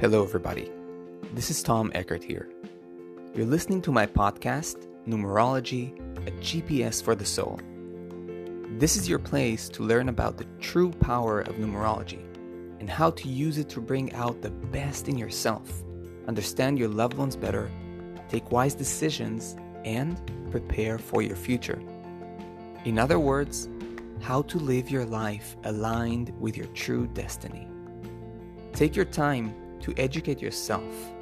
Hello, everybody. This is Tom Eckert here. You're listening to my podcast, Numerology, a GPS for the soul. This is your place to learn about the true power of numerology and how to use it to bring out the best in yourself, understand your loved ones better, take wise decisions, and prepare for your future. In other words, how to live your life aligned with your true destiny. Take your time to educate yourself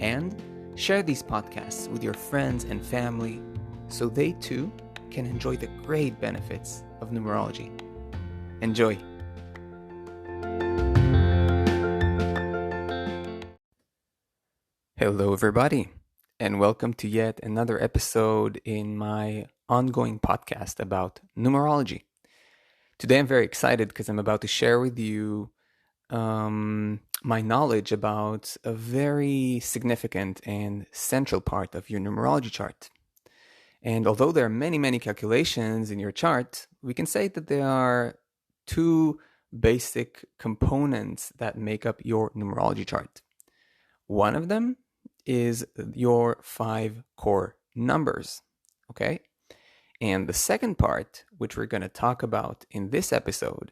and share these podcasts with your friends and family so they too can enjoy the great benefits of numerology. Enjoy! Hello, everybody, and welcome to yet another episode in my ongoing podcast about numerology. Today I'm very excited because I'm about to share with you my knowledge about a very significant and central part of your numerology chart. And although there are many calculations in your chart, we can say that there are two basic components that make up your numerology chart. One of them is your 5 core numbers, okay? And the second part, which we're going to talk about in this episode,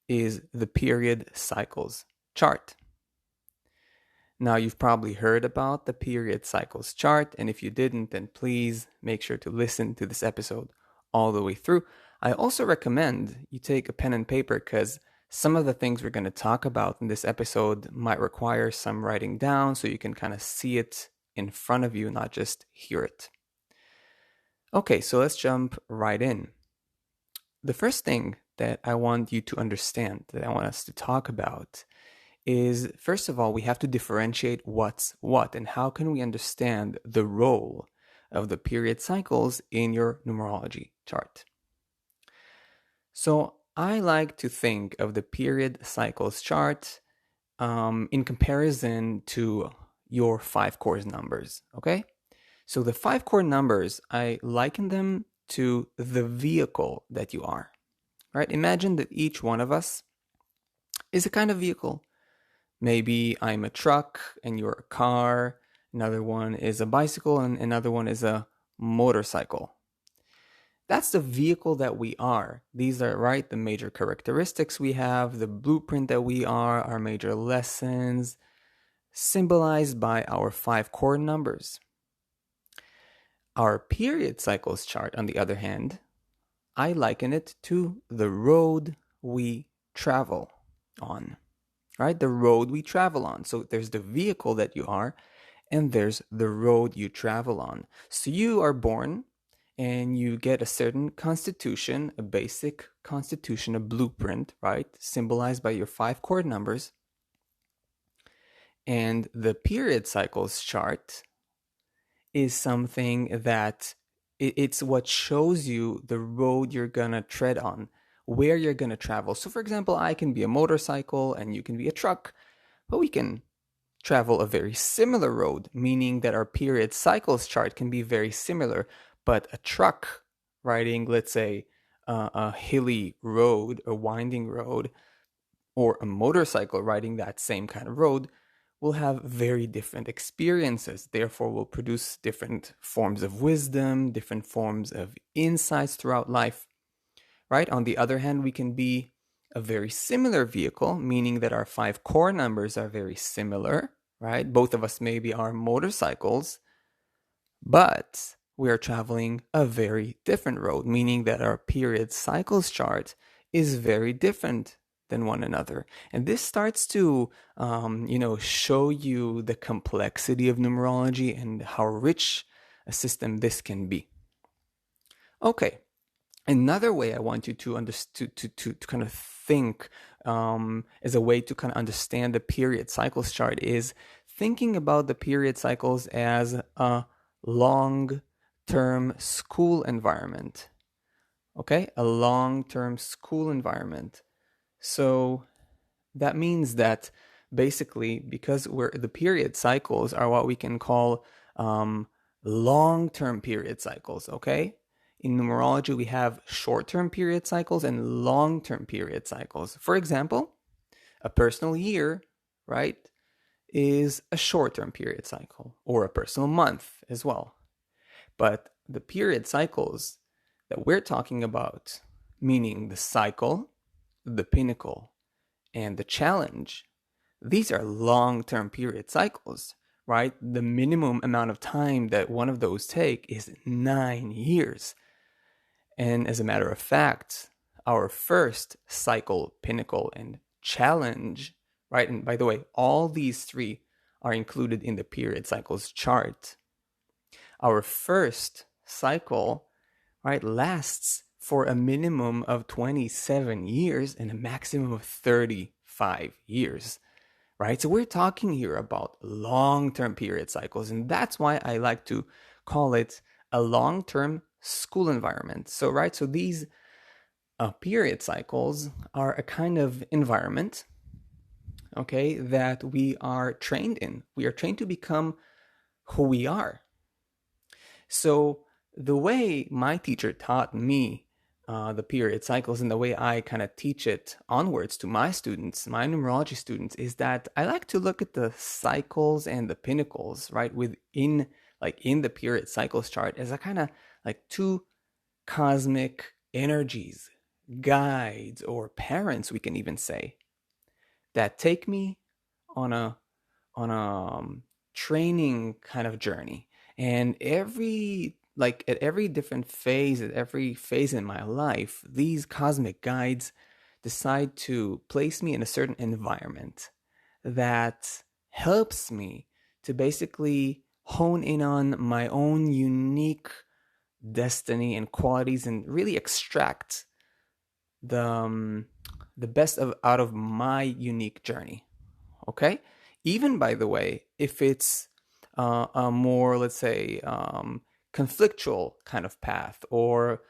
is the period cycles chart. Now, you've probably heard about the period cycles chart, and if you didn't, then please make sure to listen to this episode all the way through. I also recommend you take a pen and paper because some of the things we're going to talk about in this episode might require some writing down so you can kind of see it in front of you, not just hear it. Okay, so let's jump right in. The first thing that I want you to understand, that I want us to talk about, is first of all, we have to differentiate what's what and how can we understand the role of the period cycles in your numerology chart. So I like to think of the period cycles chart in comparison to your 5 core numbers, okay? So the 5 core numbers, I liken them to the vehicle that you are. Right? Imagine that each one of us is a kind of vehicle. Maybe I'm a truck and you're a car. Another one is a bicycle and another one is a motorcycle. That's the vehicle that we are. These are, right, the major characteristics we have, the blueprint that we are, our major lessons, symbolized by our 5 core numbers. Our period cycles chart, on the other hand, I liken it to the road we travel on, right? The road we travel on. So there's the vehicle that you are, and there's the road you travel on. So you are born and you get a certain constitution, a basic constitution, a blueprint, right? Symbolized by your 5 core numbers. And the period cycles chart is something that it's what shows you the road you're gonna tread on, where you're gonna travel. So for example, I can be a motorcycle and you can be a truck, but we can travel a very similar road, meaning that our period cycles chart can be very similar, but a truck riding, let's say, a hilly road, a winding road, or a motorcycle riding that same kind of road will have very different experiences, therefore will produce different forms of wisdom, different forms of insights throughout life, right? On the other hand, we can be a very similar vehicle, meaning that our 5 core numbers are very similar, right? Both of us maybe are motorcycles, but we are traveling a very different road, meaning that our period cycles chart is very different than one another. And this starts to, show you the complexity of numerology and how rich a system this can be. Okay, another way I want you to kind of think as a way to kind of understand the period cycles chart is thinking about the period cycles as a long-term school environment. Okay, a long-term school environment. So that means that basically, because the period cycles are what we can call long-term period cycles, okay? In numerology, we have short-term period cycles and long-term period cycles. For example, a personal year, right, is a short-term period cycle or a personal month as well. But the period cycles that we're talking about, meaning the cycle, the pinnacle, and the challenge, these are long-term period cycles, right? The minimum amount of time that one of those take is 9 years. And as a matter of fact, our first cycle, pinnacle, and challenge, right? And by the way, all these three are included in the period cycles chart. Our first cycle, right, lasts for a minimum of 27 years and a maximum of 35 years, right? So we're talking here about long-term period cycles, and that's why I like to call it a long-term school environment. So, right, so these period cycles are a kind of environment, okay, that we are trained in. We are trained to become who we are. So the way my teacher taught me the period cycles and the way I kind of teach it onwards to my students, my numerology students, is that I like to look at the cycles and the pinnacles, right, within, like in the period cycles chart as a kind of like two cosmic energies, guides, or parents, we can even say, that take me on a training kind of journey. And at every different phase, at every phase in my life, these cosmic guides decide to place me in a certain environment that helps me to basically hone in on my own unique destiny and qualities and really extract the best out of my unique journey. Okay? Even, by the way, if it's a more, let's say, conflictual kind of path or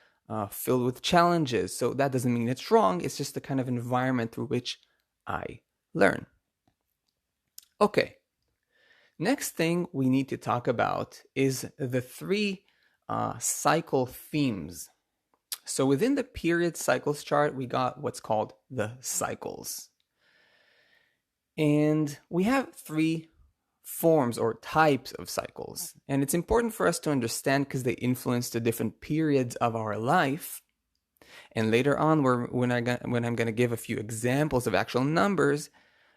filled with challenges. So that doesn't mean it's wrong. It's just the kind of environment through which I learn. Okay. Next thing we need to talk about is the three cycle themes. So within the period cycles chart, we got what's called the cycles. And we have three forms or types of cycles. And it's important for us to understand because they influence the different periods of our life. And later on, when I'm going to give a few examples of actual numbers,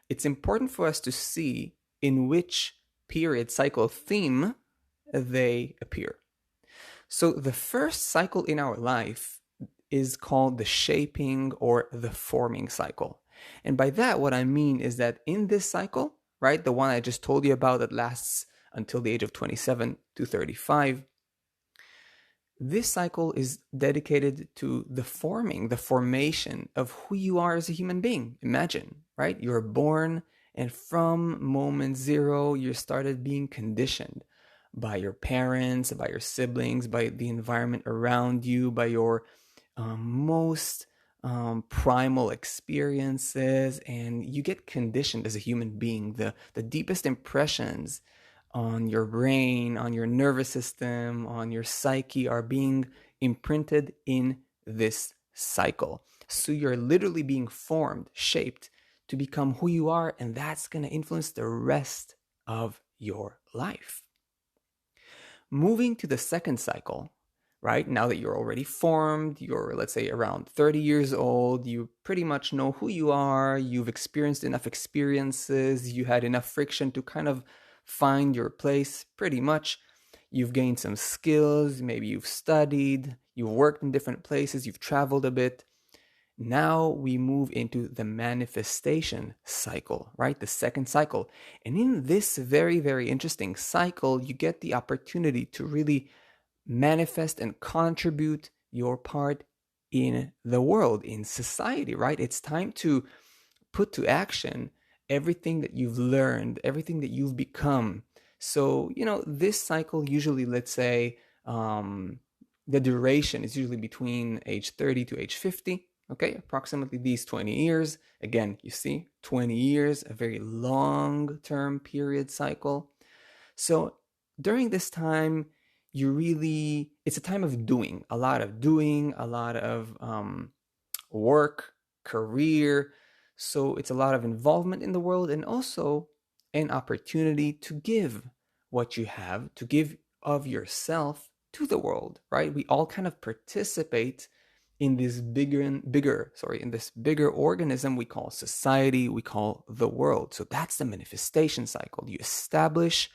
it's important for us to see in which period cycle theme they appear. So the first cycle in our life is called the shaping or the forming cycle. And by that, what I mean is that in this cycle, right, the one I just told you about that lasts until the age of 27 to 35, this cycle is dedicated to the formation of who you are as a human being. Imagine, right? You're born, and from moment zero, you started being conditioned by your parents, by your siblings, by the environment around you, by your most primal experiences, and you get conditioned as a human being. The deepest impressions on your brain, on your nervous system, on your psyche are being imprinted in this cycle. So you're literally being formed, shaped to become who you are, and that's going to influence the rest of your life. Moving to the second cycle, right? Now that you're already formed, you're, let's say, around 30 years old, you pretty much know who you are, you've experienced enough experiences, you had enough friction to kind of find your place, pretty much. You've gained some skills, maybe you've studied, you've worked in different places, you've traveled a bit. Now we move into the manifestation cycle, right? The second cycle. And in this very, very interesting cycle, you get the opportunity to really manifest and contribute your part in the world, in society, right? It's time to put to action everything that you've learned, everything that you've become. So, this cycle usually, let's say, the duration is usually between age 30 to age 50. Okay, approximately these 20 years. Again, you see, 20 years, a very long-term period cycle. So during this time, it's a time of doing, a lot of work, career. So it's a lot of involvement in the world and also an opportunity to give what you have, to give of yourself to the world, right? We all kind of participate in this bigger organism we call society, we call the world. So that's the manifestation cycle. You establish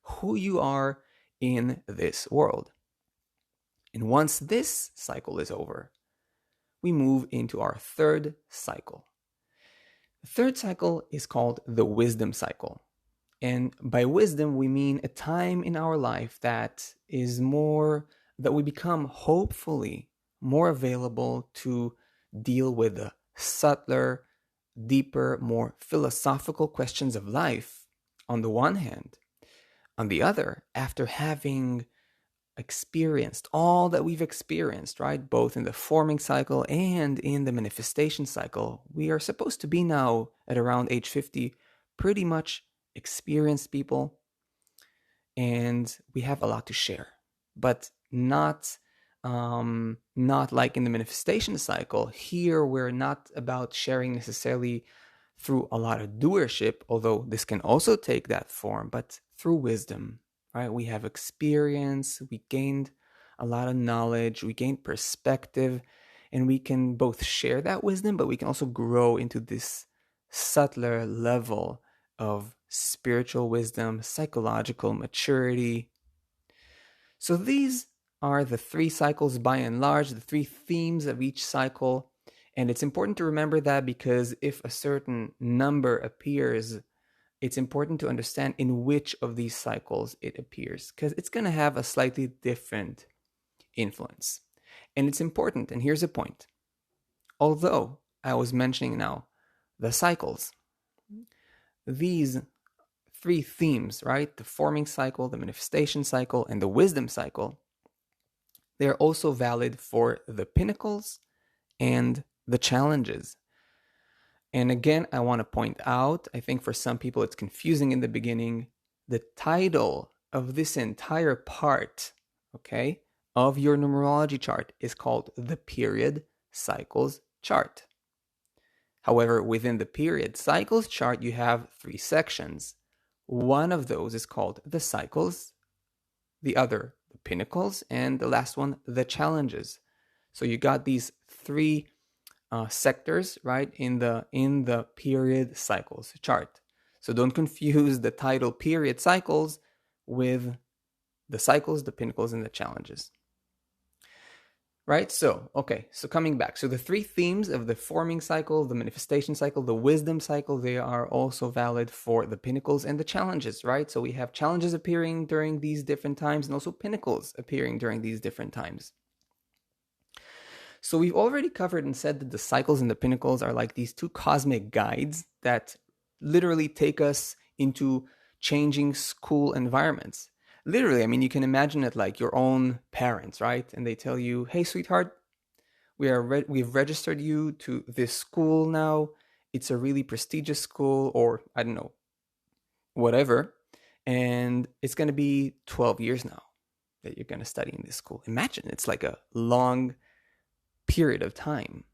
who you are in this world. And once this cycle is over, we move into our third cycle. The third cycle is called the wisdom cycle. And by wisdom, we mean a time in our life that we become hopefully more available to deal with the subtler, deeper, more philosophical questions of life on the one hand. On the other, after having experienced all that we've experienced, right, both in the forming cycle and in the manifestation cycle, we are supposed to be now at around age 50 pretty much experienced people, and we have a lot to share, but not like in the manifestation cycle. Here we're not about sharing necessarily through a lot of doership, although this can also take that form, but through wisdom, right? We have experience, we gained a lot of knowledge, we gained perspective, and we can both share that wisdom, but we can also grow into this subtler level of spiritual wisdom, psychological maturity. So these are the three cycles by and large, the three themes of each cycle. And it's important to remember that, because if a certain number appears, it's important to understand in which of these cycles it appears, because it's going to have a slightly different influence. And it's important, and here's a point. Although I was mentioning now the cycles, these three themes, right? The forming cycle, the manifestation cycle, and the wisdom cycle, they're also valid for the pinnacles and the challenges. And again, I want to point out, I think for some people it's confusing in the beginning, the title of this entire part, okay, of your numerology chart is called the period cycles chart. However, within the period cycles chart, you have three sections. One of those is called the cycles, the other, the pinnacles, and the last one, the challenges. So you got these three sectors, right, in the period cycles chart. So don't confuse the title period cycles with the cycles, the pinnacles, and the challenges. Right? So coming back. So the three themes of the forming cycle, the manifestation cycle, the wisdom cycle, they are also valid for the pinnacles and the challenges, right? So we have challenges appearing during these different times and also pinnacles appearing during these different times. So we've already covered and said that the cycles and the pinnacles are like these two cosmic guides that literally take us into changing school environments. Literally, I mean, you can imagine it like your own parents, right? And they tell you, hey, sweetheart, we've registered you to this school now. It's a really prestigious school, or I don't know, whatever. And it's going to be 12 years now that you're going to study in this school. Imagine, it's like a long period of time.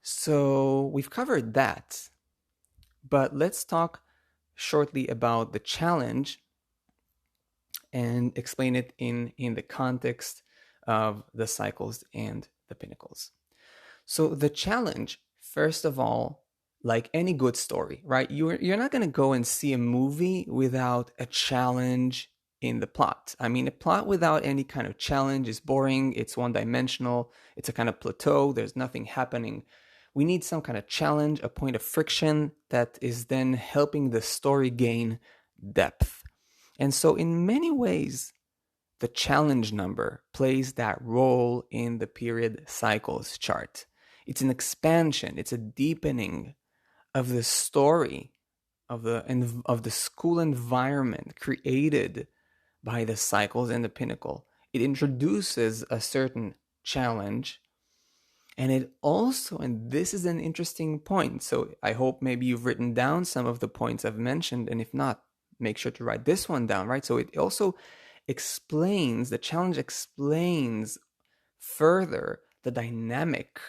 So we've covered that. But let's talk shortly about the challenge and explain it in the context of the cycles and the pinnacles. So the challenge, first of all, like any good story, right? You're not going to go and see a movie without a challenge in the plot. I mean, a plot without any kind of challenge is boring. It's one-dimensional. It's a kind of plateau. There's nothing happening. We need some kind of challenge, a point of friction that is then helping the story gain depth. And so in many ways, the challenge number plays that role in the period cycles chart. It's an expansion. It's a deepening of the story of the school environment created by the cycles and the pinnacle. It introduces a certain challenge, and it also, and this is an interesting point, so I hope maybe you've written down some of the points I've mentioned, and if not, make sure to write this one down, right? So it also explains, the challenge explains further the dynamic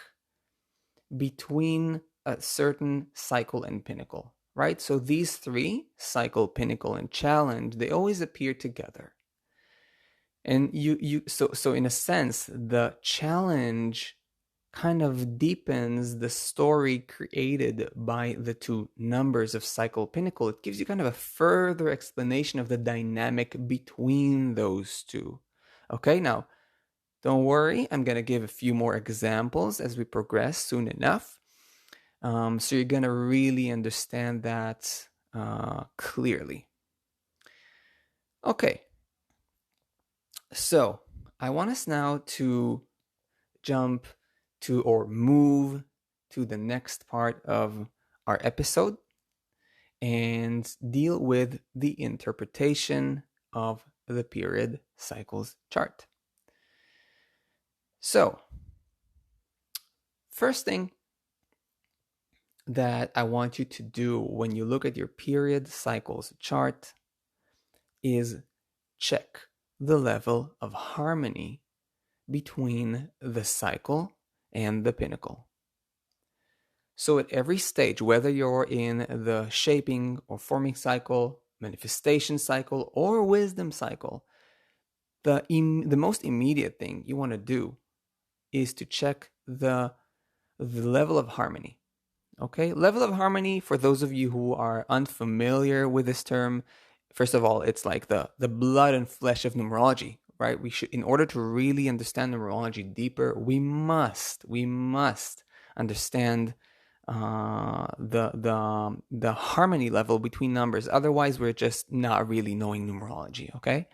between a certain cycle and pinnacle, right? So these three, cycle, pinnacle, and challenge, they always appear together. And so in a sense, the challenge kind of deepens the story created by the two numbers of cycle, pinnacle. It gives you kind of a further explanation of the dynamic between those two. Okay, now don't worry, I'm going to give a few more examples as we progress soon enough. So you're going to really understand that clearly. Okay, so I want us now to jump to or move to the next part of our episode and deal with the interpretation of the period cycles chart. So, first thing that I want you to do when you look at your period cycles chart is check the level of harmony between the cycle and the pinnacle. So at every stage, whether you're in the shaping or forming cycle, manifestation cycle, or wisdom cycle, the most immediate thing you want to do is to check the level of harmony. Okay, level of harmony, for those of you who are unfamiliar with this term, first of all, it's like the blood and flesh of numerology, right? We should, in order to really understand numerology deeper, we must understand the harmony level between numbers. Otherwise, we're just not really knowing numerology. Okay.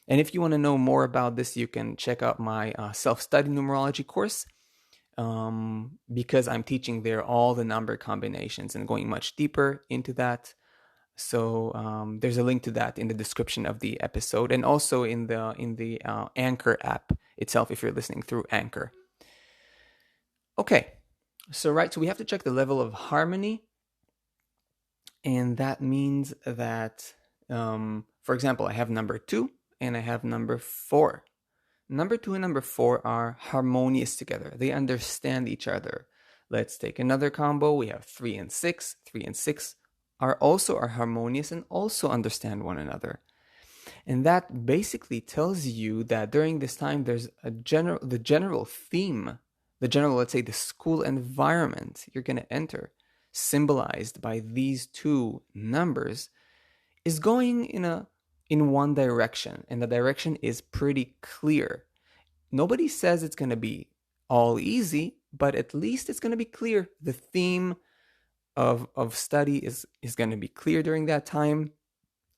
And if you want to know more about this, you can check out my self-study numerology course, because I'm teaching there all the number combinations and going much deeper into that. So there's a link to that in the description of the episode, and also in the Anchor app itself if you're listening through Anchor. Okay, so we have to check the level of harmony, and that means that, for example, I have number 2 and I have number 4. Number 2 and number 4 are harmonious together. They understand each other. Let's take another combo. We have 3 and 6. 3 and 6 are harmonious and also understand one another. And that basically tells you that during this time, there's the general theme, let's say the school environment you're going to enter, symbolized by these two numbers, is going in one direction, and the direction is pretty clear. Nobody says it's going to be all easy, but at least it's going to be clear. The theme of study is going to be clear during that time.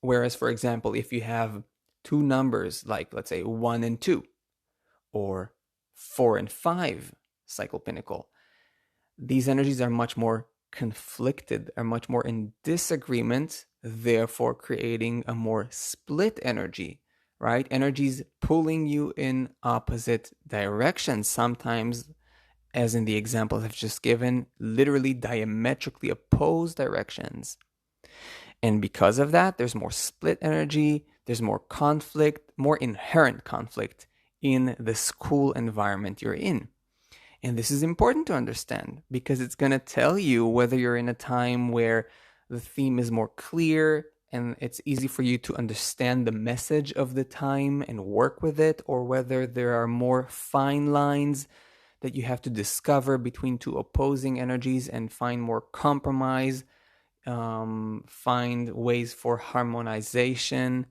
Whereas, for example, if you have two numbers like, let's say, 1 and 2, or 4 and 5 cycle pinnacle, these energies are much more conflicted, are much more in disagreement, therefore creating a more split energy, right? Energies pulling you in opposite directions, sometimes, as in the examples I've just given, literally diametrically opposed directions. And because of that, there's more split energy, there's more conflict, more inherent conflict in the school environment you're in. And this is important to understand because it's going to tell you whether you're in a time where the theme is more clear and it's easy for you to understand the message of the time and work with it, or whether there are more fine lines that you have to discover between two opposing energies and find more compromise, find ways for harmonization,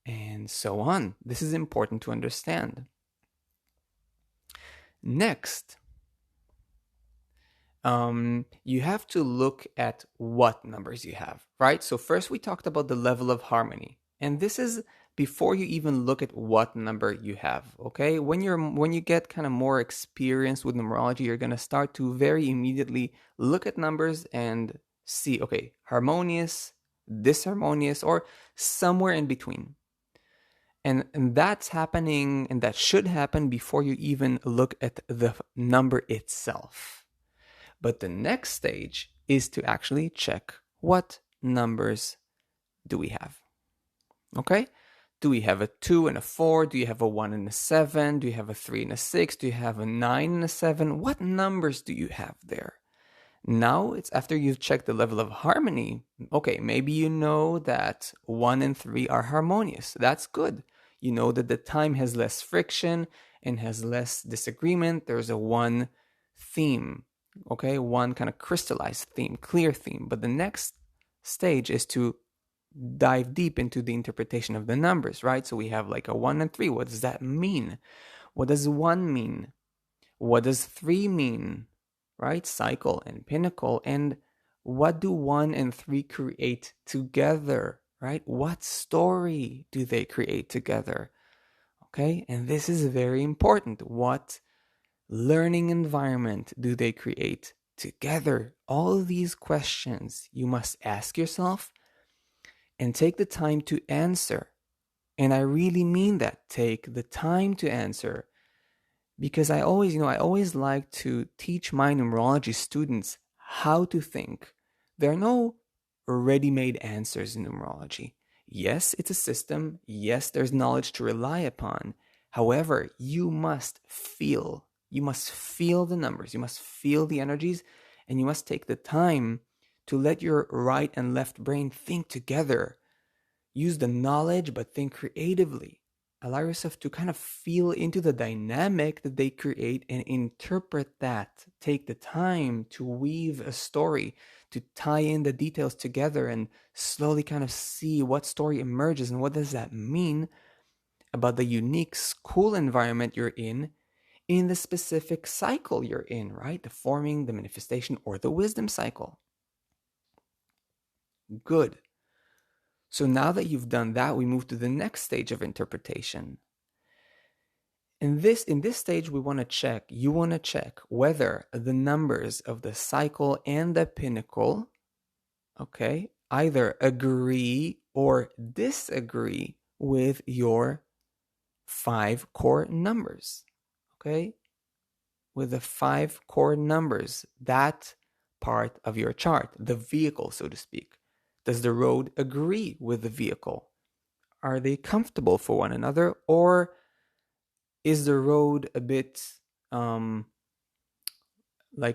and so on. This is important to understand. Next, you have to look at what numbers you have, right? So first we talked about the level of harmony, and this is before you even look at what number you have, okay? When you get kind of more experience with numerology, you're going to start to very immediately look at numbers and see, okay, harmonious, disharmonious, or somewhere in between. And that's happening, and that should happen before you even look at the number itself. But the next stage is to actually check what numbers do we have. Okay? Do we have a 2 and a 4? Do you have a 1 and a 7? Do you have a 3 and a 6? Do you have a 9 and a 7? What numbers do you have there? Now it's after you've checked the level of harmony. Okay, maybe you know that 1 and 3 are harmonious. That's good. You know that the time has less friction and has less disagreement. There's a one theme, okay? One kind of crystallized theme, clear theme. But the next stage is to dive deep into the interpretation of the numbers, right? So we have like a 1 and 3. What does that mean? What does 1 mean? What does 3 mean? Right? Cycle and pinnacle. And what do 1 and 3 create together? Right? What story do they create together? Okay? And this is very important. What learning environment do they create together? All of these questions you must ask yourself and take the time to answer. And I really mean that. Take the time to answer. Because I always like to teach my numerology students how to think. There are no ready-made answers in numerology. Yes, it's a system. Yes, there's knowledge to rely upon. However, you must feel. You must feel the numbers. You must feel the energies. And you must take the time to let your right and left brain think together. Use the knowledge, but think creatively. Allow yourself to kind of feel into the dynamic that they create and interpret that. Take the time to weave a story, to tie in the details together and slowly kind of see what story emerges and what does that mean about the unique school environment you're in the specific cycle you're in, right? The forming, the manifestation, or the wisdom cycle. Good. So now that you've done that, we move to the next stage of interpretation. In this stage, you want to check whether the numbers of the cycle and the pinnacle, okay, either agree or disagree with your 5 core numbers, okay? With the 5 core numbers, that part of your chart, the vehicle, so to speak. Does the road agree with the vehicle? Are they comfortable for one another, or is the road a bit like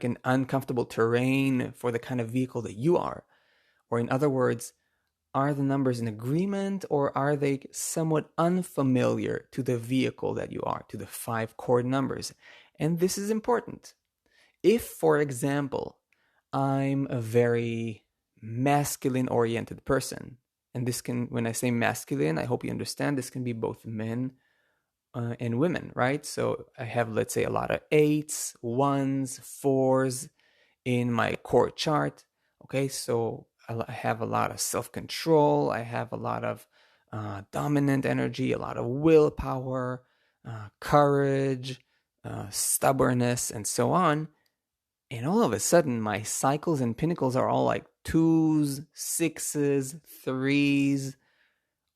an uncomfortable terrain for the kind of vehicle that you are? Or in other words, are the numbers in agreement, or are they somewhat unfamiliar to the vehicle that you are, to the 5 core numbers? And this is important. If, for example, I'm a very masculine-oriented person, and this can, when I say masculine, I hope you understand, this can be both men and women, right? So I have, let's say, a lot of 8s, 1s, 4s in my core chart. Okay, so I have a lot of self-control. I have a lot of dominant energy, a lot of willpower, courage, stubbornness, and so on. And all of a sudden, my cycles and pinnacles are all like 2s, 6s, 3s,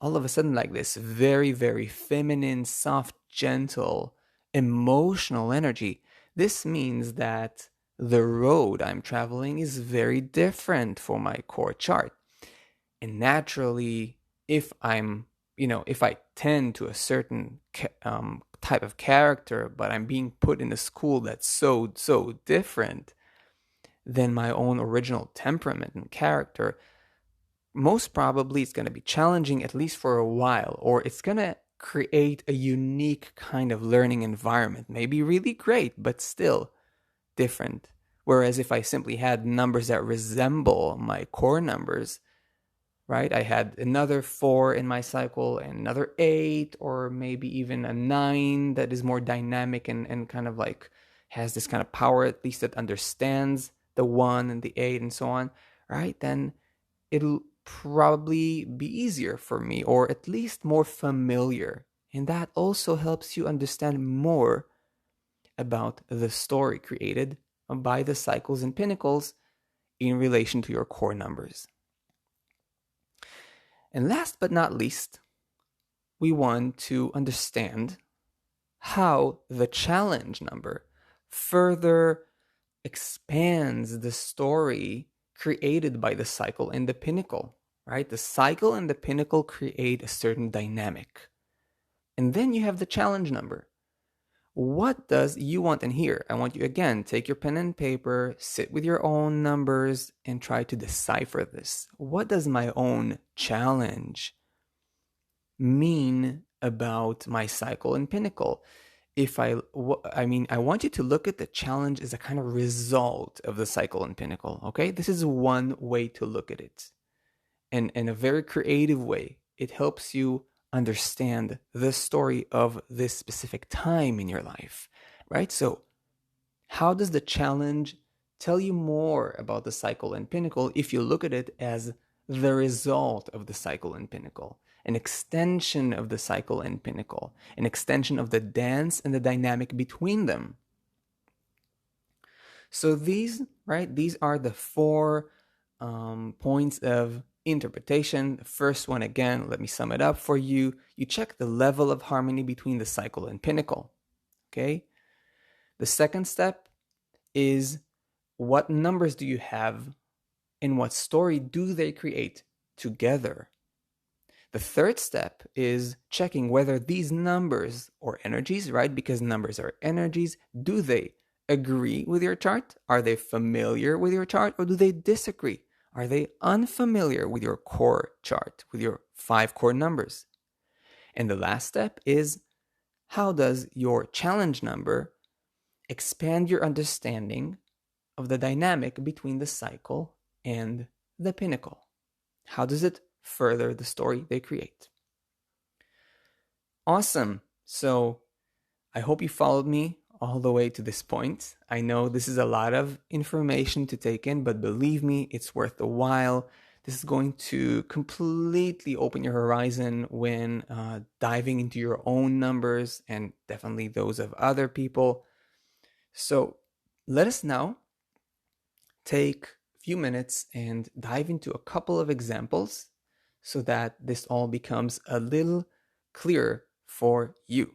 all of a sudden like this very, very feminine, soft, gentle, emotional energy. This means that the road I'm traveling is very different for my core chart. And naturally, if I tend to a certain type of character, but I'm being put in a school that's so different than my own original temperament and character, most probably it's going to be challenging, at least for a while, or it's going to create a unique kind of learning environment. Maybe really great, but still different. Whereas if I simply had numbers that resemble my core numbers, right? I had another 4 in my cycle and another 8, or maybe even a 9 that is more dynamic and kind of like has this kind of power, at least that understands the 1 and the 8 and so on, right? Then it'll probably be easier for me, or at least more familiar. And that also helps you understand more about the story created by the cycles and pinnacles in relation to your core numbers. And last but not least, we want to understand how the challenge number further expands the story created by the cycle and the pinnacle, right? The cycle and the pinnacle create a certain dynamic. And then you have the challenge number. What does you want? And here, I want you again, take your pen and paper, sit with your own numbers, and try to decipher this. What does my own challenge mean about my cycle and pinnacle? I want you to look at the challenge as a kind of result of the cycle and pinnacle. Okay, this is one way to look at it, and in a very creative way. It helps you understand the story of this specific time in your life, right? So, how does the challenge tell you more about the cycle and pinnacle if you look at it as the result of the cycle and pinnacle, an extension of the cycle and pinnacle, an extension of the dance and the dynamic between them? So these are the four points of interpretation. The first one, again, let me sum it up for you. You check the level of harmony between the cycle and pinnacle. Okay. The second step is, what numbers do you have and what story do they create together? The third step is checking whether these numbers or energies, right? Because numbers are energies, do they agree with your chart? Are they familiar with your chart, or do they disagree? Are they unfamiliar with your core chart, with your 5 core numbers? And the last step is, how does your challenge number expand your understanding of the dynamic between the cycle and the pinnacle? How does it further the story they create? Awesome. So I hope you followed me all the way to this point. I know this is a lot of information to take in, but believe me, it's worth the while. This is going to completely open your horizon when diving into your own numbers and definitely those of other people. So let us now take a few minutes and dive into a couple of examples so that this all becomes a little clearer for you.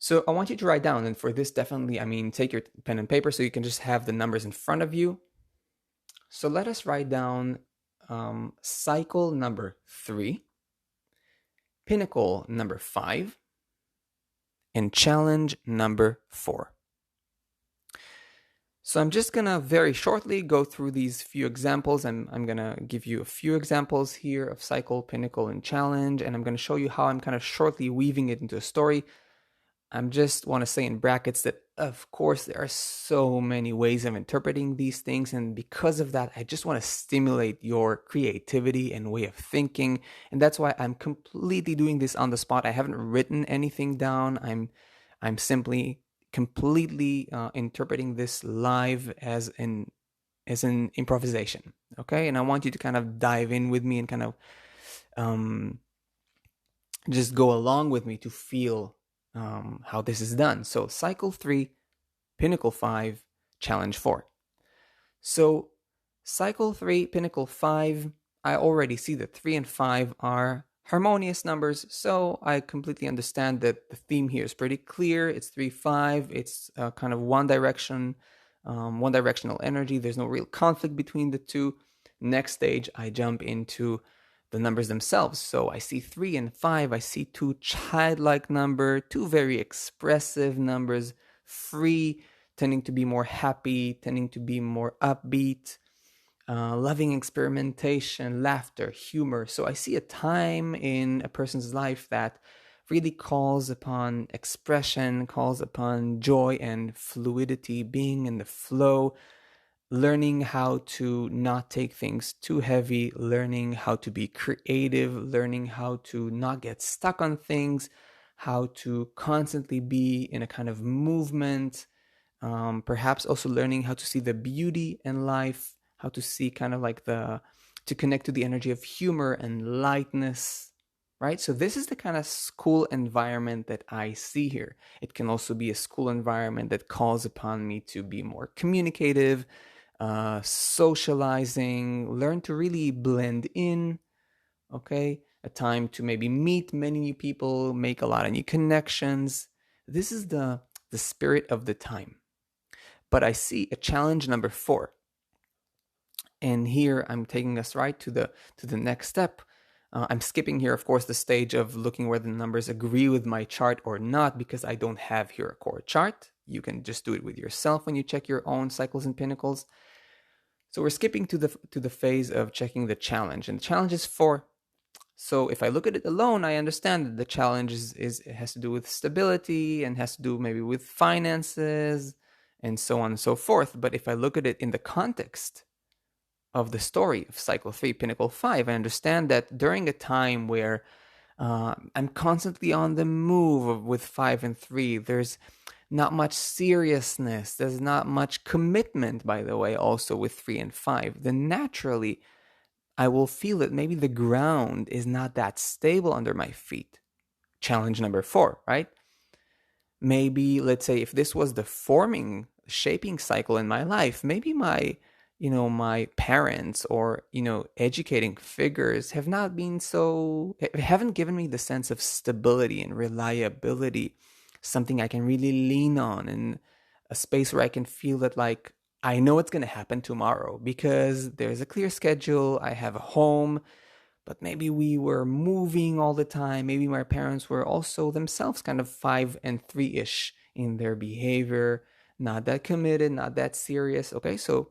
So I want you to write down, and for this, definitely, take your pen and paper so you can just have the numbers in front of you. So let us write down cycle number 3, pinnacle number 5, and challenge number 4. So I'm just going to very shortly go through these few examples. I'm going to give you a few examples here of cycle, pinnacle, and challenge, and I'm going to show you how I'm kind of shortly weaving it into a story. I just want to say in brackets that, of course, there are so many ways of interpreting these things, and because of that, I just want to stimulate your creativity and way of thinking, and that's why I'm completely doing this on the spot. I haven't written anything down. I'm simply completely interpreting this live as an improvisation. Okay, and I want you to kind of dive in with me and kind of just go along with me to feel how this is done. So cycle 3, pinnacle 5, challenge 4. So cycle 3, pinnacle 5, I already see that 3 and 5 are harmonious numbers, so I completely understand that the theme here is pretty clear. It's 3-5. It's kind of one directional energy. There's no real conflict between the two. Next stage, I jump into the numbers themselves. So I see 3 and 5. I see 2 childlike number, 2 very expressive numbers, 3 tending to be more happy, tending to be more upbeat, loving experimentation, laughter, humor. So I see a time in a person's life that really calls upon expression, calls upon joy and fluidity, being in the flow, learning how to not take things too heavy, learning how to be creative, learning how to not get stuck on things, how to constantly be in a kind of movement, perhaps also learning how to see the beauty in life, how to see kind of like to connect to the energy of humor and lightness, right? So this is the kind of school environment that I see here. It can also be a school environment that calls upon me to be more communicative, socializing, learn to really blend in, okay? A time to maybe meet many new people, make a lot of new connections. This is the spirit of the time. But I see a challenge number 4. And here I'm taking us right to the next step. I'm skipping here, of course, the stage of looking where the numbers agree with my chart or not, because I don't have here a core chart. You can just do it with yourself when you check your own cycles and pinnacles. So we're skipping to the phase of checking the challenge, and the challenge is 4. So if I look at it alone, I understand that the challenge it has to do with stability and has to do maybe with finances and so on and so forth. But if I look at it in the context of the story of cycle 3, pinnacle 5, I understand that during a time where I'm constantly on the move with 5 and 3, there's not much seriousness, there's not much commitment, by the way, also with 3 and 5, then naturally I will feel that maybe the ground is not that stable under my feet. Challenge number 4, right? Maybe, let's say, if this was the shaping cycle in my life, maybe my parents or, educating figures haven't given me the sense of stability and reliability, something I can really lean on, and a space where I can feel that, like, I know it's going to happen tomorrow because there's a clear schedule, I have a home. But maybe we were moving all the time. Maybe my parents were also themselves kind of 5 and 3-ish in their behavior, not that committed, not that serious. Okay, so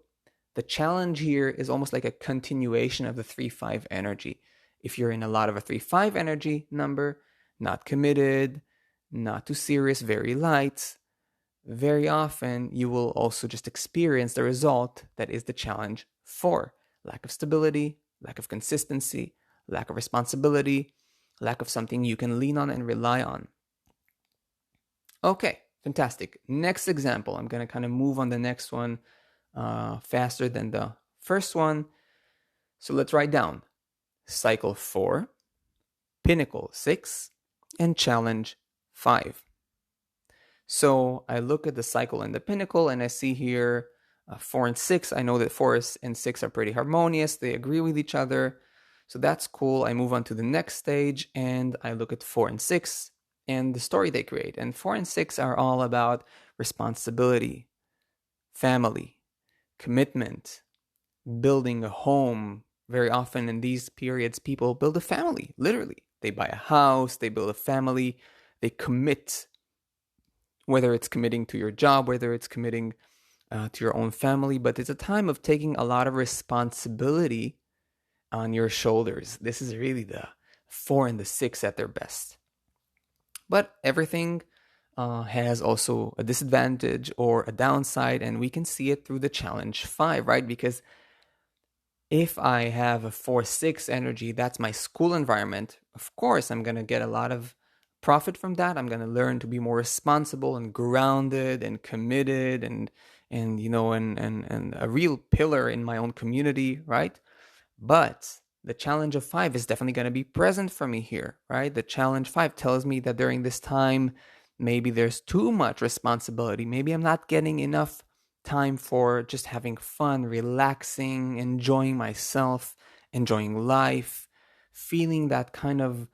the challenge here is almost like a continuation of the 3-5 energy. If you're in a lot of a 3-5 energy number, not committed, not too serious, very light, very often you will also just experience the result that is the challenge 4. Lack of stability, lack of consistency, lack of responsibility, lack of something you can lean on and rely on. Okay, fantastic. Next example. I'm going to kind of move on the next one faster than the first one. So let's write down cycle 4, pinnacle 6, and challenge 5. So I look at the cycle and the pinnacle, and I see here 4 and 6. I know that 4 and 6 are pretty harmonious. They agree with each other. So that's cool. I move on to the next stage, and I look at 4 and 6 and the story they create. And 4 and 6 are all about responsibility, family, commitment, building a home. Very often in these periods, people build a family, literally. They buy a house, they build a family, they commit, whether it's committing to your job, whether it's committing to your own family. But it's a time of taking a lot of responsibility on your shoulders. This is really the 4 and the 6 at their best. But everything has also a disadvantage or a downside, and we can see it through the challenge 5, right? Because if I have a 4-6 energy, that's my school environment. Of course, I'm going to get a lot of profit from that. I'm going to learn to be more responsible and grounded and committed and a real pillar in my own community, right? But the challenge of 5 is definitely going to be present for me here, right? The challenge 5 tells me that during this time, maybe there's too much responsibility. Maybe I'm not getting enough time for just having fun, relaxing, enjoying myself, enjoying life, feeling that kind of,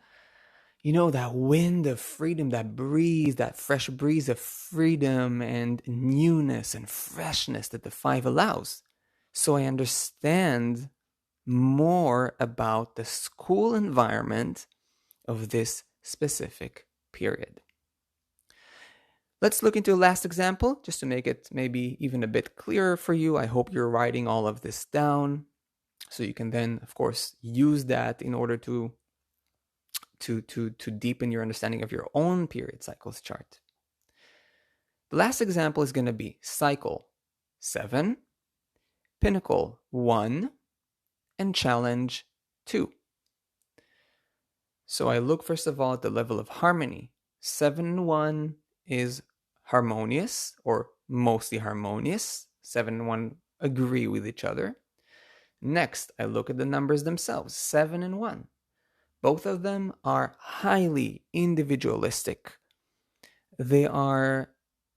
that wind of freedom, that breeze, that fresh breeze of freedom and newness and freshness that the 5 allows. So I understand more about the school environment of this specific period. Let's look into a last example, just to make it maybe even a bit clearer for you. I hope you're writing all of this down, so you can then, of course, use that in order to deepen your understanding of your own period cycles chart. The last example is going to be cycle 7, pinnacle 1, and challenge 2. So I look first of all at the level of harmony. 7 and 1 is harmonious, or mostly harmonious. 7 and 1 agree with each other. Next, I look at the numbers themselves, 7 and 1. Both of them are highly individualistic. They are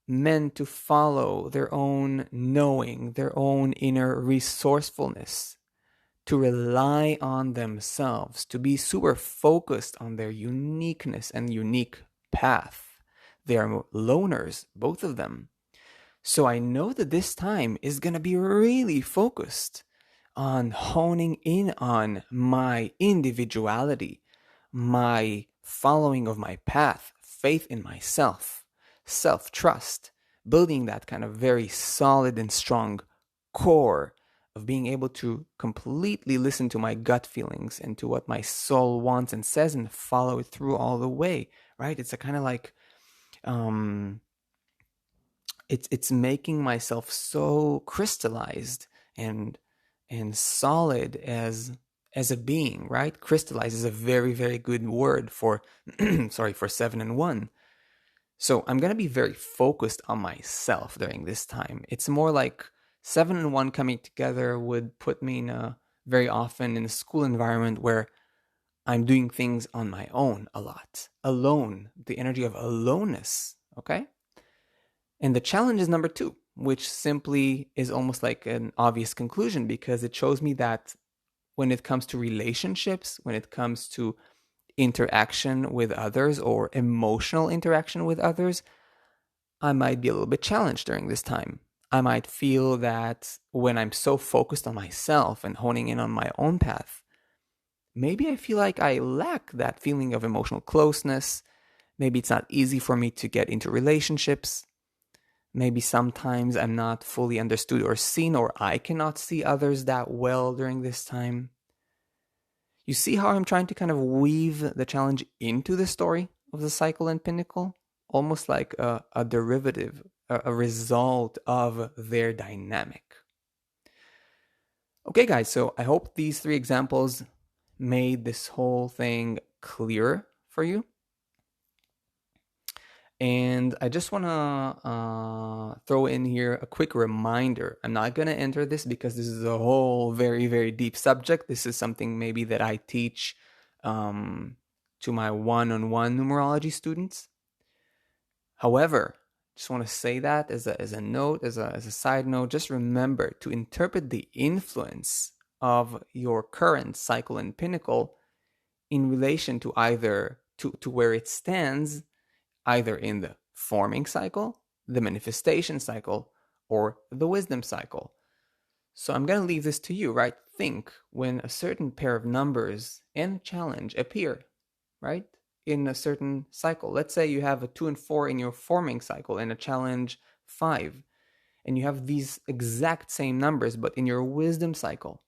meant to follow their own knowing, their own inner resourcefulness, to rely on themselves, to be super focused on their uniqueness and unique path. They are loners, both of them. So I know that this time is going to be really focused on honing in on my individuality, my following of my path, faith in myself, self-trust, building that kind of very solid and strong core of being able to completely listen to my gut feelings and to what my soul wants and says and follow it through all the way, right? It's a kind of like it's making myself so crystallized and solid as a being, right? Crystallized is a very, very good word for for 7 and 1. So I'm going to be very focused on myself during this time. It's more like 7 and 1 coming together would put me in a very often in a school environment where I'm doing things on my own a lot, alone, the energy of aloneness. Okay. And the challenge is number 2, which simply is almost like an obvious conclusion because it shows me that when it comes to relationships, when it comes to interaction with others or emotional interaction with others, I might be a little bit challenged during this time. I might feel that when I'm so focused on myself and honing in on my own path, maybe I feel like I lack that feeling of emotional closeness. Maybe it's not easy for me to get into relationships. Maybe sometimes I'm not fully understood or seen, or I cannot see others that well during this time. You see how I'm trying to kind of weave the challenge into the story of the cycle and pinnacle? Almost like a derivative, a result of their dynamic. Okay, guys, so I hope these 3 examples made this whole thing clearer for you. And I just want to throw in here a quick reminder. I'm not going to enter this because this is a whole very, very deep subject. This is something maybe that I teach to my one-on-one numerology students. However, just want to say that as a note, as a side note, just remember to interpret the influence of your current cycle and pinnacle in relation to either to where it stands, either in the forming cycle, the manifestation cycle, or the wisdom cycle. So I'm going to leave this to you, right? Think when a certain pair of numbers and challenge appear, right? In a certain cycle. Let's say you have a 2 and 4 in your forming cycle and a challenge 5, and you have these exact same numbers, but in your wisdom cycle.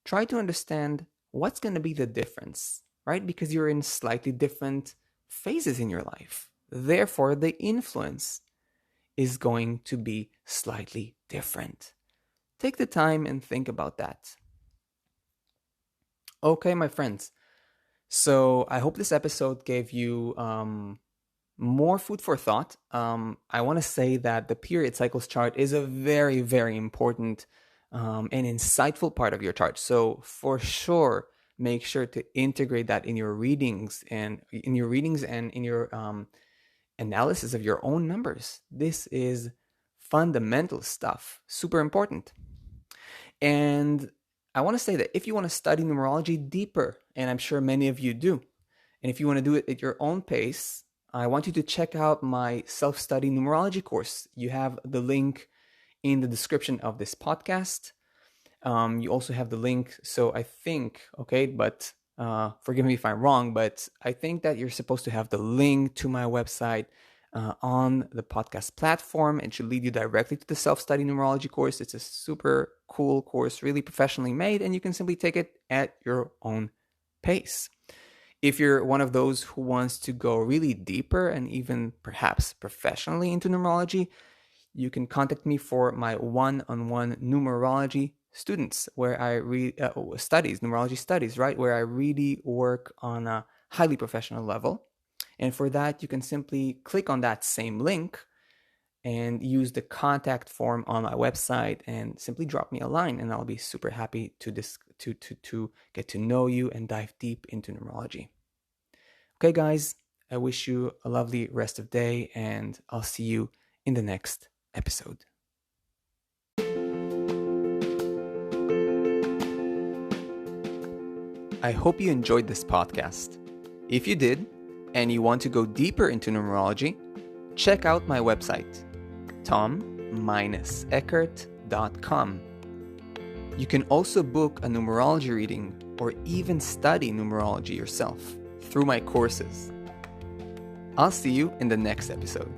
Try to understand what's going to be the difference, right? Because you're in slightly different phases in your life. Therefore, the influence is going to be slightly different. Take the time and think about that. Okay, my friends. So I hope this episode gave you more food for thought. I want to say that the period cycles chart is a very, very important and insightful part of your chart. So for sure, make sure to integrate that in your readings and in your analysis of your own numbers. This is fundamental stuff, super important. And I want to say that if you want to study numerology deeper, and I'm sure many of you do, and if you want to do it at your own pace, I want you to check out my self-study numerology course. You have the link in the description of this podcast. You also have the link. So I think, okay, but forgive me if I'm wrong, but I think that you're supposed to have the link to my website on the podcast platform. It should lead you directly to the self-study numerology course. It's a super cool course, really professionally made, and you can simply take it at your own pace. If you're one of those who wants to go really deeper and even perhaps professionally into numerology, you can contact me for my one-on-one numerology students, where I read numerology studies, right? Where I really work on a highly professional level. And for that, you can simply click on that same link and use the contact form on my website and simply drop me a line, and I'll be super happy to get to know you and dive deep into numerology. Okay, guys, I wish you a lovely rest of day, and I'll see you in the next episode. I hope you enjoyed this podcast. If you did, and you want to go deeper into numerology, check out my website, tom-eckert.com. You can also book a numerology reading or even study numerology yourself through my courses. I'll see you in the next episode.